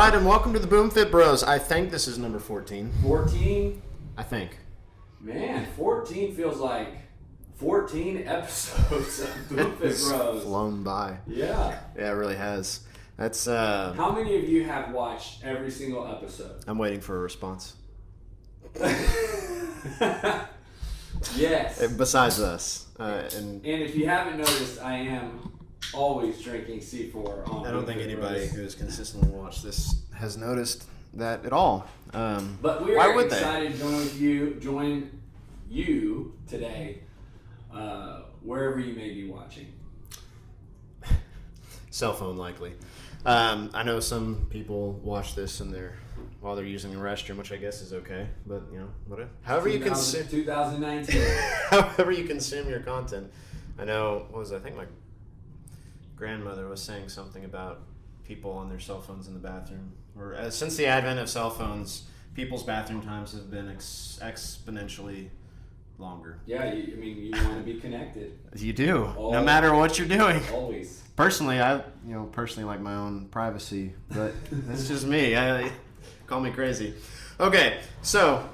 right, and welcome to the BoomFitBros. I think this is number 14. 14? I think. Man, 14 feels like 14 episodes of BoomFitBros. Flown by. Yeah. Yeah, it really has. That's. How many of you have watched every single episode? I'm waiting for a response. Yes. Besides us. And if you haven't noticed, I am always drinking C4 on I don't think BoomFitBros. anybody who has consistently watched this has noticed that at all. But we why are would excited to join you today, wherever you may be watching. Cell phone likely. I know some people watch this while they're using the restroom, which I guess is okay. But whatever. However you consume 2019. however you consume your content. I know. I think my grandmother was saying something about people on their cell phones in the bathroom. Or since the advent of cell phones, people's bathroom times have been exponentially longer. Yeah, you want to be connected. You do, no matter what you're doing. Always. Personally, I like my own privacy, but that's just me. Call me crazy. Okay, so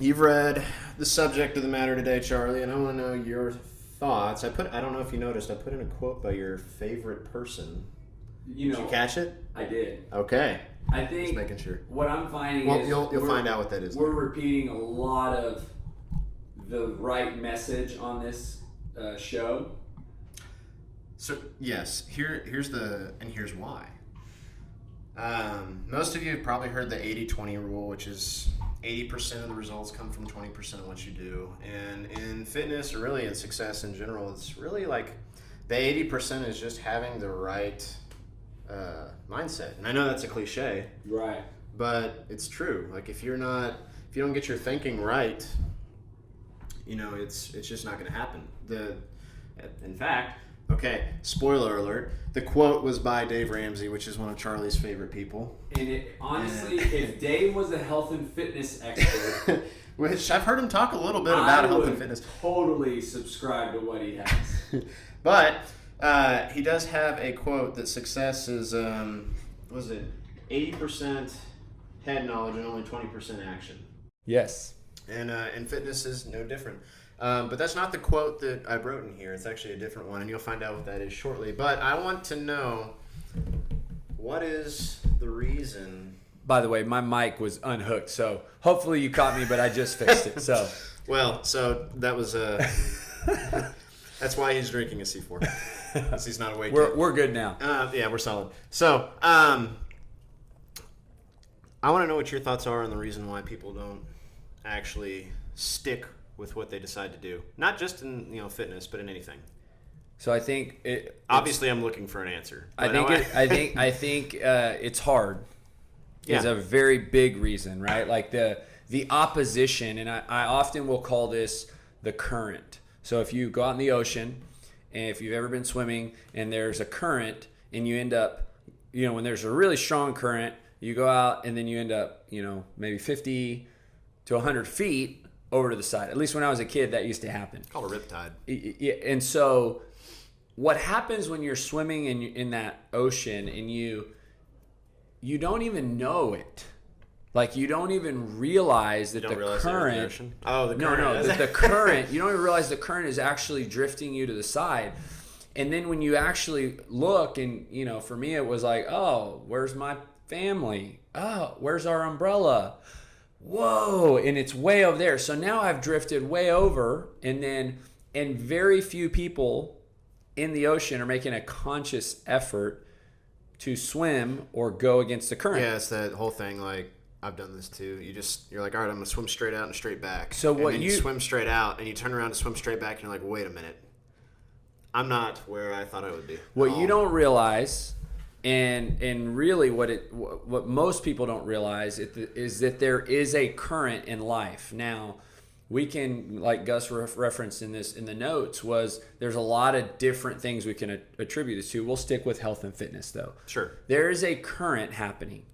you've read the subject of the matter today, Charlie, and I want to know your thoughts. I don't know if you noticed, I put in a quote by your favorite person. Did you catch it? I did. Okay. I think just making sure. What I'm finding is you'll find out what that is. We're repeating a lot of the right message on this show. So yes, here's why. Most of you have probably heard the 80-20 rule, which is 80% of the results come from 20% of what you do. And in fitness, or really in success in general, it's really like the 80% is just having the right mindset. And I know that's a cliche, right? But it's true. Like if you don't get your thinking right, it's just not going to happen. In fact. Okay, spoiler alert. The quote was by Dave Ramsey, which is one of Charlie's favorite people. And honestly, if Dave was a health and fitness expert, which I've heard him talk a little bit about health and fitness. Totally subscribe to what he has. But he does have a quote that success is 80% head knowledge and only 20% action. Yes. And fitness is no different. But that's not the quote that I wrote in here. It's actually a different one, and you'll find out what that is shortly. But I want to know, what is the reason... By the way, my mic was unhooked, so hopefully you caught me, but I just fixed it. So that was... that's why he's drinking a C4. Because he's not awake yet. We're good now. Yeah, we're solid. So, I want to know what your thoughts are on the reason why people don't actually stick with what they decide to do, not just in fitness, but in anything. So I think obviously I'm looking for an answer. I think it's hard. Yeah. Is a very big reason, right? Like the opposition, and I often will call this the current. So if you go out in the ocean, and if you've ever been swimming, and there's a current, and you end up, when there's a really strong current, you go out, and then you end up, maybe 50 to 100 feet over to the side. At least when I was a kid, that used to happen. Called a riptide. Yeah, and so what happens when you're swimming in that ocean and you don't even know it? Like you don't even realize that the current. That the current. You don't even realize the current is actually drifting you to the side. And then when you actually look, and for me it was like, oh, where's my family? Oh, where's our umbrella? Whoa, and it's way over there. So now I've drifted way over, and very few people in the ocean are making a conscious effort to swim or go against the current. Yeah, it's that whole thing. Like I've done this too. You're like, all right, I'm gonna swim straight out and straight back. So what you swim straight out and you turn around to swim straight back, and you're like, wait a minute, I'm not where I thought I would be. What you don't realize. And really what most people don't realize is that there is a current in life. Now, we can, like Gus referenced in the notes, there's a lot of different things we can attribute this to. We'll stick with health and fitness, though. Sure. There is a current happening.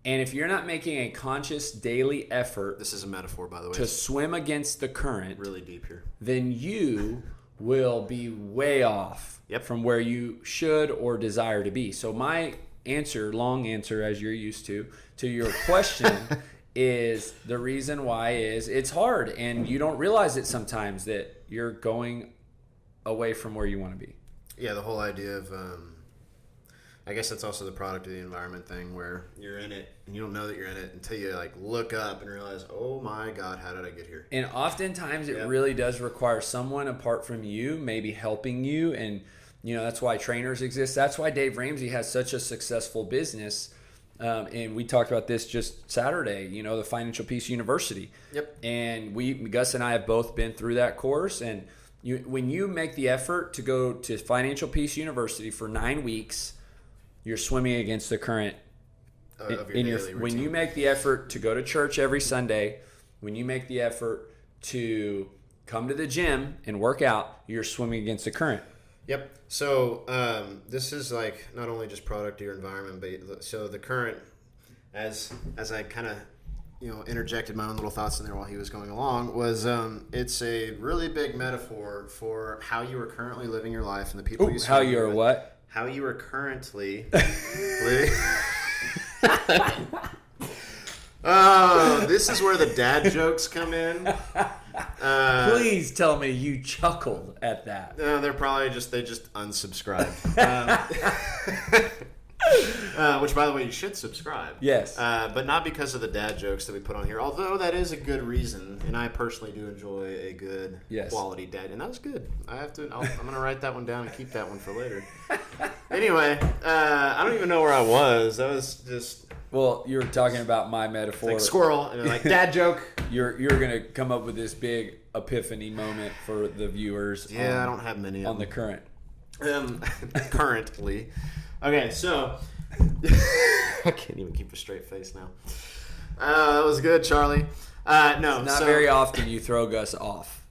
And if you're not making a conscious daily effort... This is a metaphor, by the way. ...to swim against the current... Really deep here. ...then you will be way off from where you should or desire to be. So my long answer as you're used to your question is the reason why is it's hard, and you don't realize it sometimes that you're going away from where you want to be. Yeah, the whole idea of, I guess that's also the product of the environment thing, where you're in it and you don't know that you're in it until you like look up and realize, oh my God, how did I get here? And oftentimes it really does require someone apart from you maybe helping you, and that's why trainers exist. That's why Dave Ramsey has such a successful business. And we talked about this just Saturday, the Financial Peace University. Yep. And Gus and I have both been through that course. And when you make the effort to go to Financial Peace University for 9 weeks, you're swimming against the current. When you make the effort to go to church every Sunday, when you make the effort to come to the gym and work out, you're swimming against the current. Yep. So this is like not only just product of your environment, but so the current, as I kind of interjected my own little thoughts in there while he was going along, was it's a really big metaphor for how you are currently living your life and the people you how you are what? How you are currently living. Oh, this is where the dad jokes come in. Please tell me you chuckled at that. No, they're probably they just unsubscribed. Which, by the way, you should subscribe. Yes. But not because of the dad jokes that we put on here, although that is a good reason, and I personally do enjoy a good quality dad. And that was good. I'm going to write that one down and keep that one for later. Anyway, I don't even know where I was. That was just... Well, you were talking about my metaphor. Like squirrel, and like dad joke. You're going to come up with this big epiphany moment for the viewers. Yeah, I don't have many on the current. Currently. Okay, so I can't even keep a straight face now. That was good, Charlie. No, not very often you throw Gus off.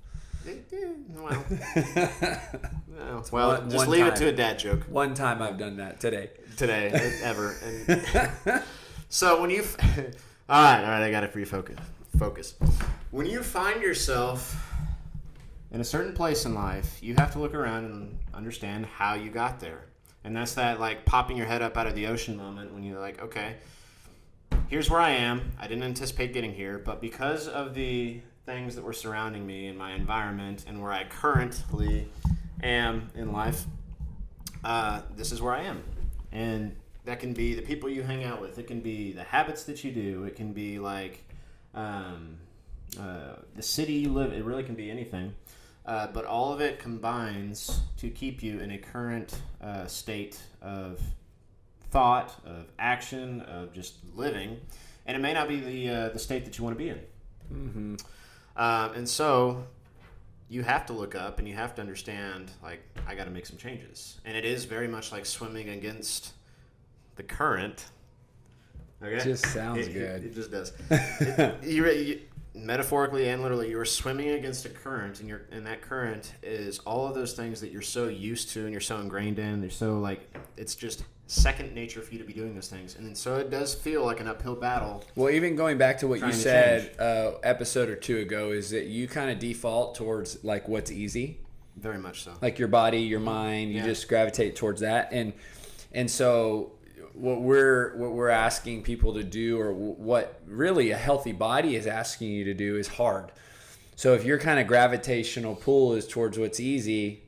Well, just leave it to a dad joke. One time I've done that today, ever. And so when you, all right, I got it for you. Focus. When you find yourself in a certain place in life, you have to look around and understand how you got there. And that's that like popping your head up out of the ocean moment when you're like, okay, here's where I am. I didn't anticipate getting here, but because of the things that were surrounding me and my environment and where I currently am in life, this is where I am. And that can be the people you hang out with. It can be the habits that you do. It can be like the city you live. It really can be anything. But all of it combines to keep you in a current state of thought, of action, of just living. And it may not be the state that you want to be in. Mm-hmm. And so you have to look up and you have to understand, like, I got to make some changes. And it is very much like swimming against the current. Okay? It just sounds good. It just does. Metaphorically and literally, you're swimming against a current, and that current is all of those things that you're so used to and you're so ingrained in. They're so like, it's just second nature for you to be doing those things. And so it does feel like an uphill battle. Well, even going back to what you said episode or two ago, is that you kind of default towards like what's easy. Very much so. Like your body, your mind, you just gravitate towards that. And so what we're asking people to do, or what really a healthy body is asking you to do, is hard. So if your kind of gravitational pull is towards what's easy,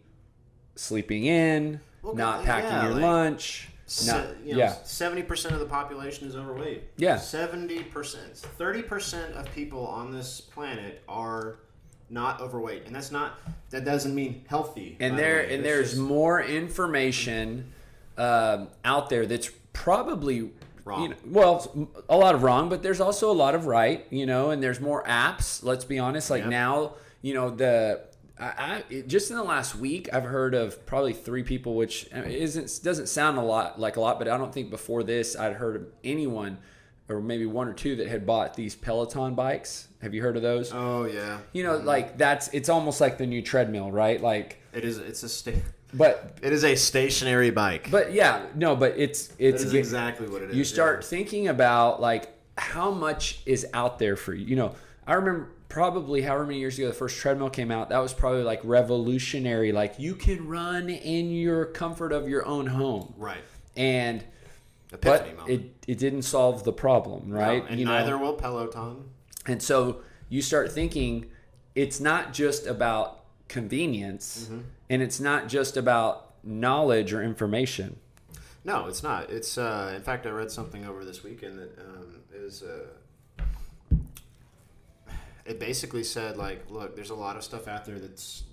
sleeping in, not packing your lunch. 70% of the population is overweight. Yeah. 70%. 30% of people on this planet are not overweight. And that doesn't mean healthy. And there's more information out there that's probably wrong. A lot of wrong, but there's also a lot of right, and there's more apps. Let's be honest. Like now, just in the last week, I've heard of probably 3 people, which doesn't sound a lot, but I don't think before this I'd heard of anyone, or maybe 1 or 2, that had bought these Peloton bikes. Have you heard of those? Oh yeah. Like it's almost like the new treadmill, right? Like it is. But it is a stationary bike. But it's exactly what it is. You start thinking about like how much is out there for you. I remember probably however many years ago the first treadmill came out. That was probably like revolutionary. Like you can run in your comfort of your own home. Right. And epiphany but moment. it didn't solve the problem, right? No, and neither will Peloton. And so you start thinking it's not just about convenience, and it's not just about knowledge or information. No, it's not. It's in fact, I read something over this weekend that is it basically said, like, look, there's a lot of stuff out there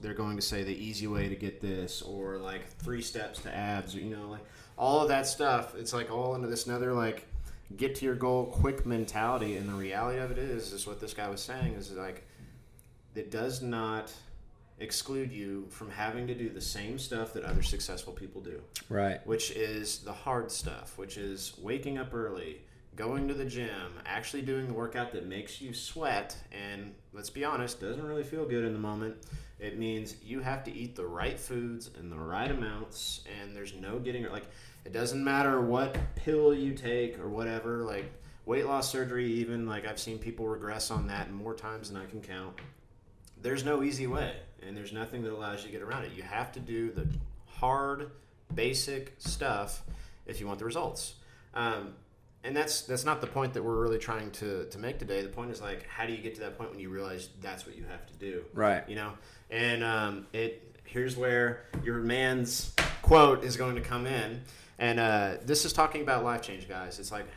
they're going to say the easy way to get this, or like 3 steps to abs, or like all of that stuff. It's like all into this another like get to your goal quick mentality, and the reality of it is what this guy was saying is like it does not exclude you from having to do the same stuff that other successful people do. Right. Which is the hard stuff, which is waking up early, going to the gym, actually doing the workout that makes you sweat, and let's be honest, doesn't really feel good in the moment. It means you have to eat the right foods in the right amounts, and there's no getting, like, it doesn't matter what pill you take or whatever, like weight loss surgery even, like I've seen people regress on that more times than I can count. There's no easy way, and there's nothing that allows you to get around it. You have to do the hard, basic stuff if you want the results. And that's not the point that we're really trying to make today. The point is, like, how do you get to that point when you realize that's what you have to do? Right. And here's where your man's quote is going to come in. And this is talking about life change, guys. It's like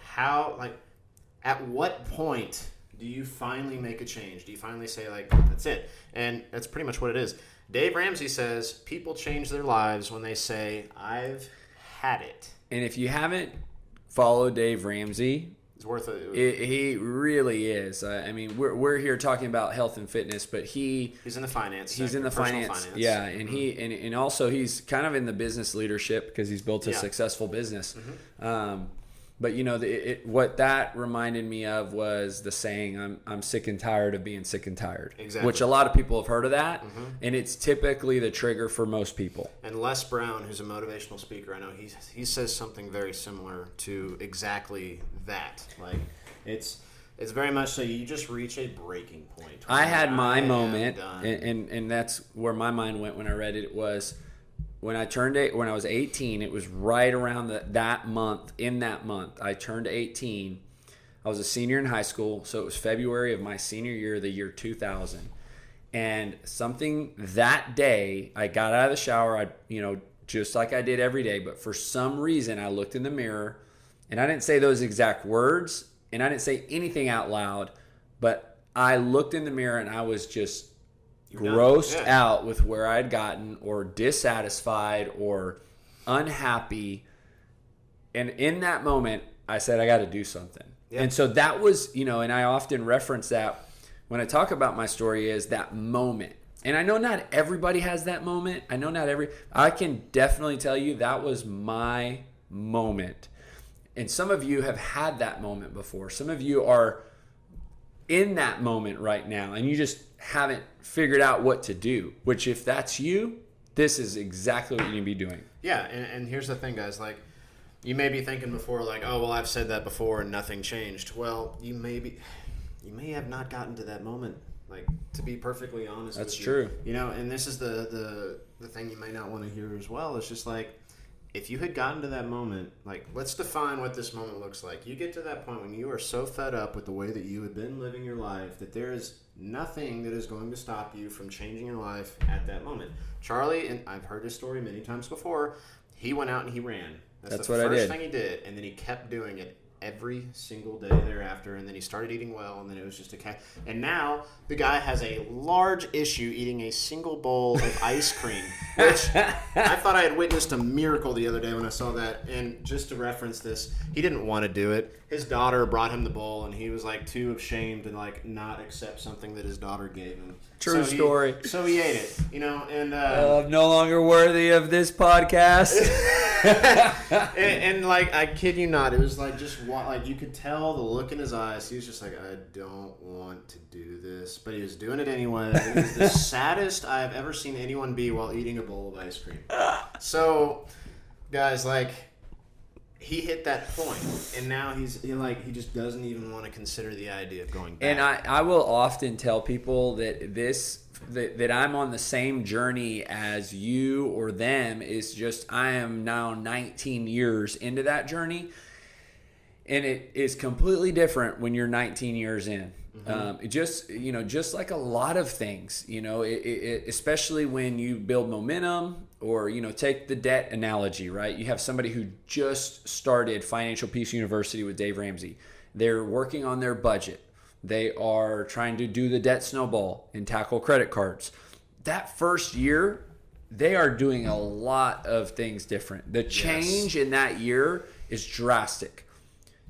at what point do you finally make a change? Do you finally say, like, that's it? And that's pretty much what it is. Dave Ramsey says people change their lives when they say, I've had it. And if you haven't followed Dave Ramsey, it's worth it. He really is. I mean, we're here talking about health and fitness, but he's in the finance. He's in the finance. Yeah, and and also he's kind of in the business leadership because he's built a successful business. But what that reminded me of was the saying, "I'm sick and tired of being sick and tired." Exactly. Which a lot of people have heard of that, and it's typically the trigger for most people. And Les Brown, who's a motivational speaker, I know he says something very similar to exactly that. Like it's very much so you just reach a breaking point. I had my moment, and that's where my mind went when I read it. It was when I was 18. It was right around that month. In that month, I turned 18. I was a senior in high school, so it was February of my senior year, the year 2000. And something that day, I got out of the shower, just like I did every day, but for some reason, I looked in the mirror, and I didn't say those exact words, and I didn't say anything out loud, but I looked in the mirror, and I was just grossed out with where I'd gotten, or dissatisfied, or unhappy. And in that moment, I said, I got to do something. Yeah. And so that was, and I often reference that when I talk about my story, is that moment. And I know not everybody has that moment. I can definitely tell you that was my moment. And some of you have had that moment before. Some of you are in that moment right now, and you just haven't figured out what to do, which if that's you, this is exactly what you need to be doing. Yeah, and here's the thing, guys. Like, you may be thinking before, like, oh, well, I've said that before and nothing changed. Well, you may have not gotten to that moment, like, to be perfectly honest That's with true. You. And this is the thing you may not want to hear as well. It's just like, if you had gotten to that moment, like, let's define what this moment looks like. You get to that point when you are so fed up with the way that you have been living your life that there is nothing that is going to stop you from changing your life at that moment. Charlie, and I've heard this story many times before, he went out and he ran. That's the first thing he did, and then he kept doing it every single day thereafter, and then he started eating well, and then it was just and now the guy has a large issue eating a single bowl of ice cream, which I thought I had witnessed a miracle the other day when I saw that. And just to reference this, he didn't want to do it. His daughter brought him the bowl, and he was like too ashamed to like not accept something that his daughter gave him. True story. So he ate it, and I'm no longer worthy of this podcast. and like, I kid you not, it was like like you could tell the look in his eyes. He was just like, I don't want to do this, but he was doing it anyway. It was the saddest I've ever seen anyone be while eating a bowl of ice cream. So, guys, like, he hit that point, and now he just doesn't even want to consider the idea of going back. And I will often tell people that I'm on the same journey as you or them. Is just I am now 19 years into that journey, And it is completely different when you're 19 years in. It just like a lot of things, especially when you build momentum, or, take the debt analogy, right? You have somebody who just started Financial Peace University with Dave Ramsey. They're working on their budget. They are trying to do the debt snowball and tackle credit cards. That first year, they are doing a lot of things different. The change in that year is drastic.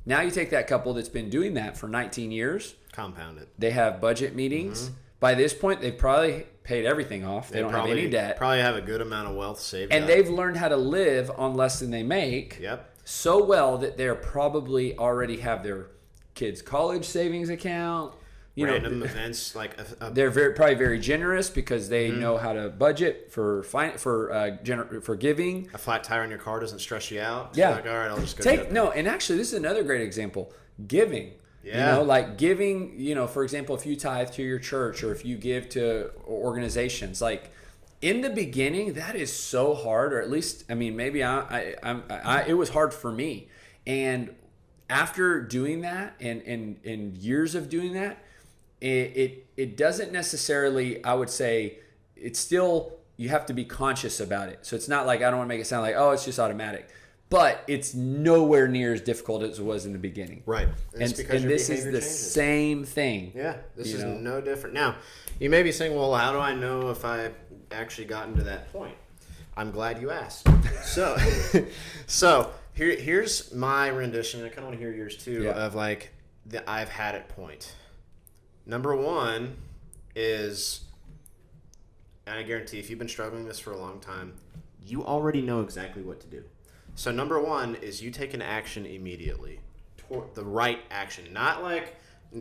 Now you take that couple that's been doing that for 19 years. Compound it. They have budget meetings. By this point, they've probably paid everything off. They don't have any debt. Probably have a good amount of wealth saved and up. they've learned how to live on less than they make so well that they're probably already have their kids' college savings account. Random events like they're probably very generous because they know how to budget for giving. A flat tire on your car doesn't stress you out. Yeah. You're like, all right, I'll just go. And actually, this is another great example. Giving. Yeah. Like giving. For example, if you tithe to your church or if you give to organizations, like in the beginning, that is so hard. Or at least, maybe it was hard for me. And after doing that, and years of doing that. It doesn't necessarily, I would say, it's still, you have to be conscious about it. So it's not like, I don't want to make it sound like, oh, it's just automatic. But it's nowhere near as difficult as it was in the beginning. Right. And this is the same thing. Yeah, this is no different. Now, you may be saying, well, how do I know if I actually gotten to that point? I'm glad you asked. So here's my rendition. I kind of want to hear yours too, of like the I've had it point. Number one is, and I guarantee if you've been struggling with this for a long time, you already know exactly what to do. So number one is you take an action immediately, the right action. Not like,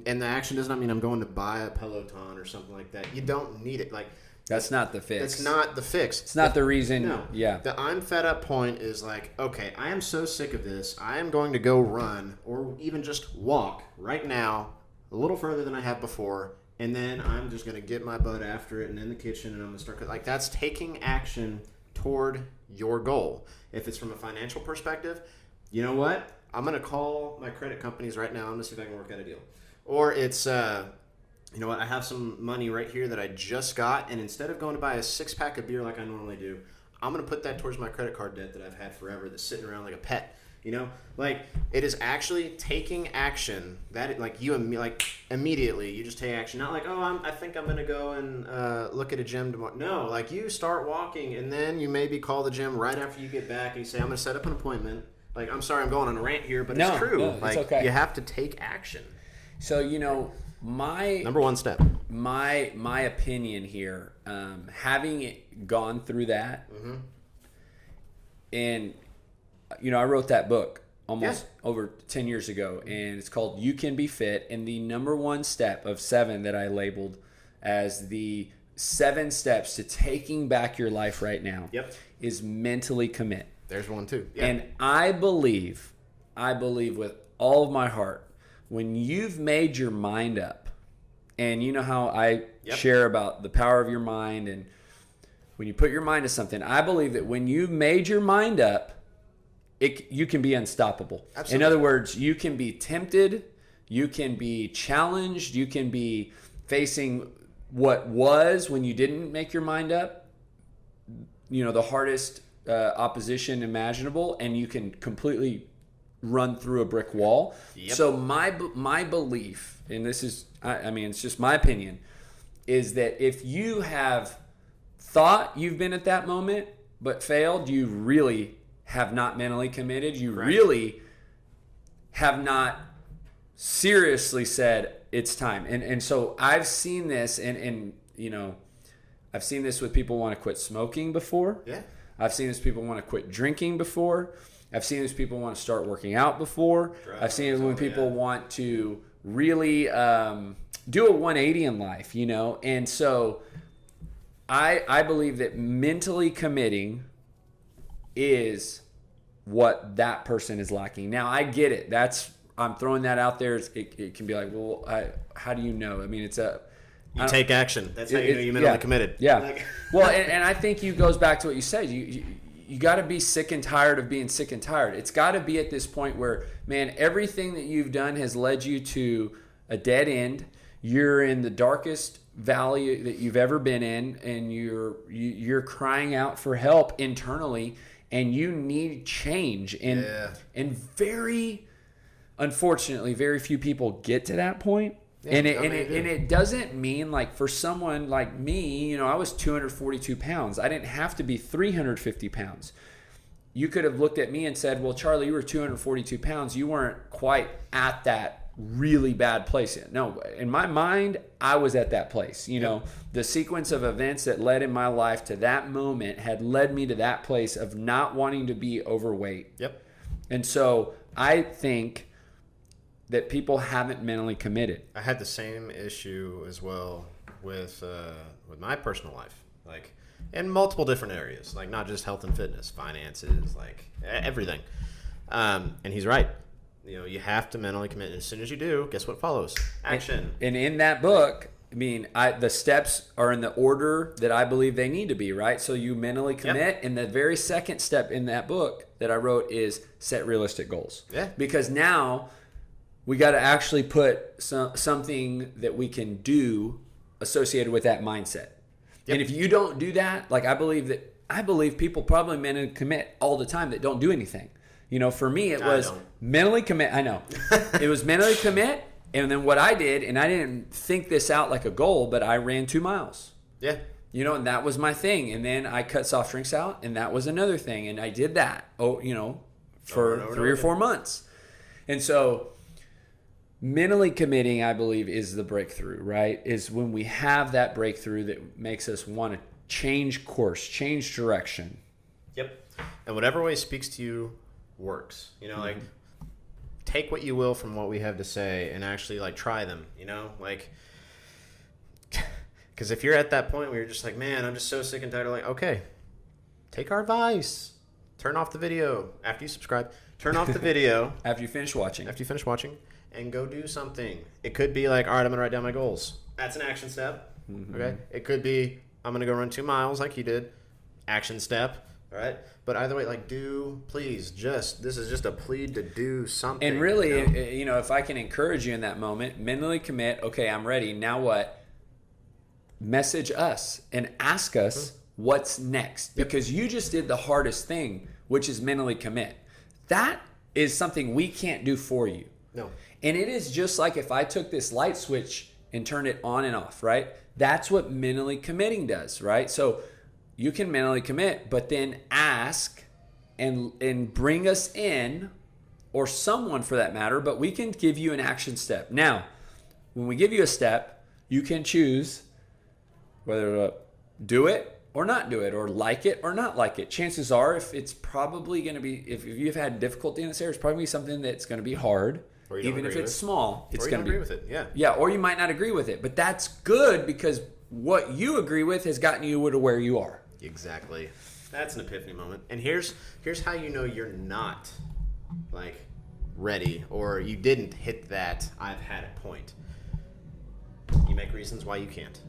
and the action does not mean I'm going to buy a Peloton or something like that. You don't need it. Like that's not the fix. That's not the fix. It's not the reason. No. Yeah. The I'm fed up point is like, okay, I am so sick of this. I am going to go run or even just walk right now a little further than I have before, and then I'm just going to get my butt after it and in the kitchen, and I'm going to start. Like, that's taking action toward your goal. If it's from a financial perspective, you know what? I'm going to call my credit companies right now. I'm going to see if I can work out a deal. Or it's, you know what? I have some money right here that I just got, and instead of going to buy a 6-pack of beer like I normally do, I'm going to put that towards my credit card debt that I've had forever that's sitting around like a pet. Like it is actually taking action that like you like immediately you just take action. Not like, oh, I think I'm going to go and look at a gym tomorrow. No, like you start walking and then you maybe call the gym right after you get back and you say, I'm going to set up an appointment. Like, I'm sorry I'm going on a rant here, but it's true. No, like, it's okay. You have to take action. So, my number one step. My opinion here, having gone through that, and I wrote that book almost over 10 years ago, and it's called You Can Be Fit. And the number one step of 7 that I labeled as the 7 steps to taking back your life right now is mentally commit. There's one too. Yeah. And I believe with all of my heart, when you've made your mind up, and you know how I share about the power of your mind, and when you put your mind to something, I believe that when you've made your mind up, you can be unstoppable. Absolutely. In other words, you can be tempted, you can be challenged, you can be facing what was when you didn't make your mind up, the hardest opposition imaginable, and you can completely run through a brick wall. So my belief, and this is, it's just my opinion, is that if you have thought you've been at that moment but failed, you really have not mentally committed. You really have not seriously said it's time. And so I've seen this, and I've seen this with people who want to quit smoking before. Yeah. I've seen this with people who want to quit drinking before. I've seen this with people who want to start working out before. I've seen it when people want to really do a 180 in life, And so I believe that mentally committing is what that person is lacking. Now, I get it. I'm throwing that out there. It can be like, well, how do you know? You take action. That's how you know you're mentally committed. Yeah. Well, and I think it goes back to what you said. you got to be sick and tired of being sick and tired. It's got to be at this point where, man, everything that you've done has led you to a dead end. You're in the darkest valley that you've ever been in, and you're crying out for help internally, and you need change. And unfortunately, very few people get to that point. Yeah, and it doesn't mean, like, for someone like me, I was 242 pounds. I didn't have to be 350 pounds. You could have looked at me and said, well, Charlie, you were 242 pounds. You weren't quite at that really bad place yet. No, in my mind, I was at that place. The sequence of events that led in my life to that moment had led me to that place of not wanting to be overweight. Yep. And so I think that people haven't mentally committed. I had the same issue as well with my personal life, like in multiple different areas, like not just health and fitness, finances, like everything. And he's right. You have to mentally commit. And as soon as you do, guess what follows? Action. And in that book, the steps are in the order that I believe they need to be, right? So you mentally commit, and the very second step in that book that I wrote is set realistic goals. Yeah. Because now we got to actually put something that we can do associated with that mindset. Yep. And if you don't do that, like I believe people probably mentally commit all the time that don't do anything. For me, it was mentally commit. I know. It was mentally commit. And then what I did, and I didn't think this out like a goal, but I ran 2 miles. Yeah. And that was my thing. And then I cut soft drinks out, and that was another thing. And I did that, for 3 or 4 months. And so mentally committing, I believe, is the breakthrough, right? Is when we have that breakthrough that makes us want to change course, change direction. Yep. And whatever way speaks to you works. Like, take what you will from what we have to say and actually, like, try them, like, because if you're at that point where you're just like, man, I'm just so sick and tired of, like, okay, take our advice. Turn off the video after you subscribe. Turn off the video. After you finish watching. And go do something. It could be like, all right, I'm going to write down my goals. That's an action step. Mm-hmm. Okay. It could be, I'm going to go run 2 miles like you did. Action step. All right. But either way, like, this is just a plea to do something. And really, if I can encourage you in that moment, mentally commit, okay, I'm ready. Now what? Message us and ask us what's next. Yep. Because you just did the hardest thing, which is mentally commit. That is something we can't do for you. No. And it is just like if I took this light switch and turned it on and off, right? That's what mentally committing does, right? So you can mentally commit, but then ask and bring us in, or someone for that matter, but we can give you an action step. Now, when we give you a step, you can choose whether to do it or not do it, or like it or not like it. Chances are, if it's probably going to be, if you've had difficulty in this area, it's probably something that's going to be hard. Even if it's small, it's going to be. Or you don't agree with it, yeah. Yeah, or you might not agree with it. But that's good, because what you agree with has gotten you to where you are. Exactly. That's an epiphany moment. And here's how you know you're not, like, ready, or you didn't hit that I've had it point. You make reasons why you can't.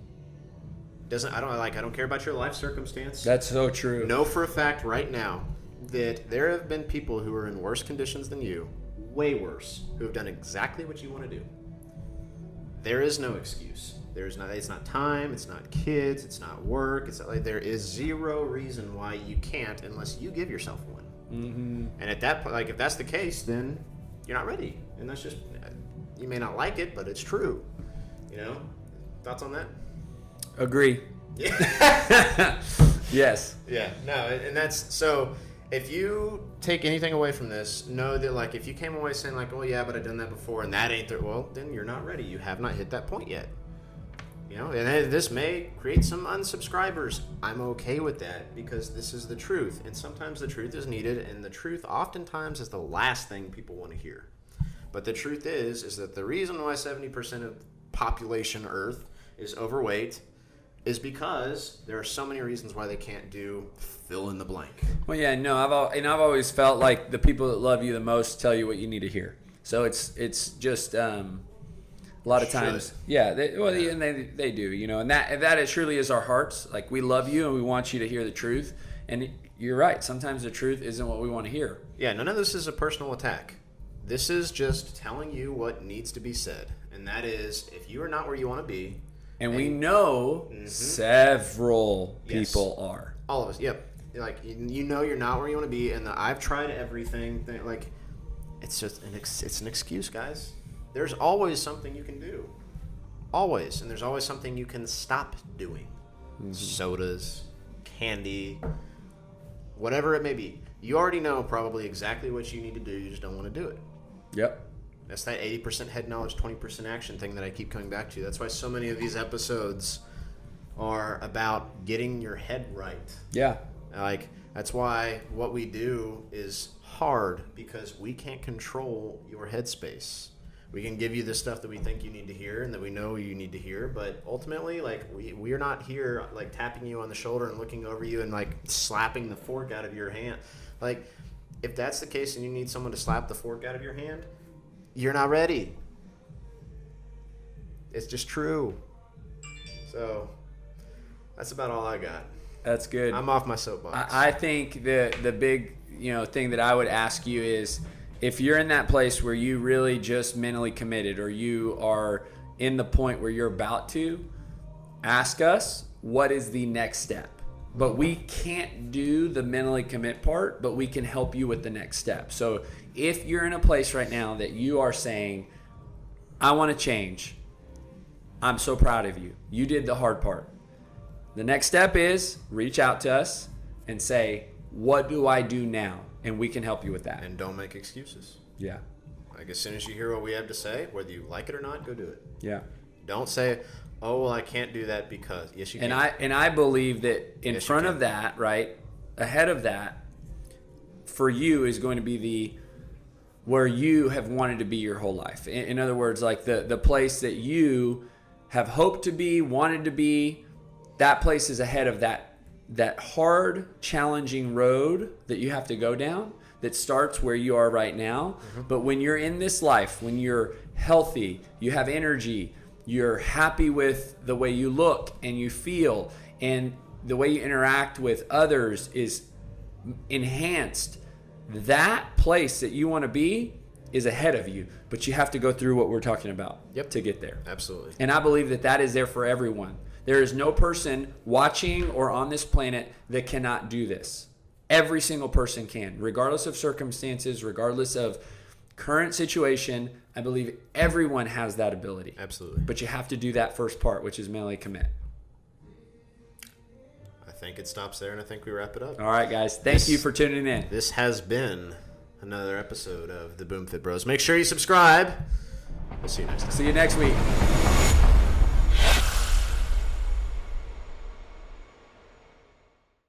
I don't care about your life circumstance. That's so true. Know for a fact right now that there have been people who are in worse conditions than you, way worse, who have done exactly what you want to do. There is no excuse. It's not time, it's not kids, it's not work. It's not, like, there is zero reason why you can't unless you give yourself one. Mm-hmm. And at that point, like, if that's the case, then you're not ready. And that's just, you may not like it, but it's true. Thoughts on that? Agree. Yeah. Yes. Yeah. No, and that's so. If you take anything away from this, know that, like, if you came away saying, like, oh yeah, but I've done that before and that ain't there, well, then you're not ready. You have not hit that point yet. And this may create some unsubscribers. I'm okay with that, because this is the truth. And sometimes the truth is needed, and the truth oftentimes is the last thing people want to hear. But the truth is that the reason why 70% of population Earth is overweight is because there are so many reasons why they can't do fill in the blank. Well, yeah, no, I've always felt like the people that love you the most tell you what you need to hear. So it's just a lot of times, yeah. They do, and that it surely is our hearts. Like, we love you and we want you to hear the truth. And you're right. Sometimes the truth isn't what we want to hear. Yeah, none of this is a personal attack. This is just telling you what needs to be said. And that is, if you are not where you want to be. And we know several people are. All of us, yep. Like, you know you're not where you want to be. And I've tried everything. Like, it's just it's an excuse, guys. There's always something you can do. Always. And there's always something you can stop doing. Sodas, candy, whatever it may be. You already know probably exactly what you need to do. You just don't want to do it. Yep. That's that 80% head knowledge, 20% action thing that I keep coming back to. That's why so many of these episodes are about getting your head right. Yeah. Like, that's why what we do is hard, because we can't control your headspace. We can give you the stuff that we think you need to hear and that we know you need to hear, but ultimately, like, we're not here, like, tapping you on the shoulder and looking over you and, like, slapping the fork out of your hand. Like, if that's the case and you need someone to slap the fork out of your hand, you're not ready. It's just true. So, that's about all I got. That's good. I'm off my soapbox. I think the big thing that I would ask you is, if you're in that place where you really just mentally committed, or you are in the point where you're about to, ask us what is the next step. But we can't do the mentally commit part, but we can help you with the next step. So if you're in a place right now that you are saying, I want to change, I'm so proud of you. You did the hard part. The next step is reach out to us and say, what do I do now? And we can help you with that. And don't make excuses. Yeah. Like, as soon as you hear what we have to say, whether you like it or not, go do it. Yeah. Don't say, oh, well, I can't do that because. Yes, you can. And I believe that in front of that, right, ahead of that, for you is going to be where you have wanted to be your whole life. In other words, like the place that you have hoped to be, wanted to be, that place is ahead of that hard, challenging road that you have to go down that starts where you are right now. But when you're in this life, when you're healthy, you have energy, you're happy with the way you look and you feel, and the way you interact with others is enhanced, that place that you want to be is ahead of you. But you have to go through what we're talking about to get there. Absolutely. And I believe that is there for everyone. There is no person watching or on this planet that cannot do this. Every single person can, regardless of circumstances, regardless of current situation. I believe everyone has that ability. Absolutely. But you have to do that first part, which is mentally commit. I think it stops there, and I think we wrap it up. All right, guys. Thank you for tuning in. This has been another episode of the BoomFitBros. Make sure you subscribe. We'll see you next time. See you next week.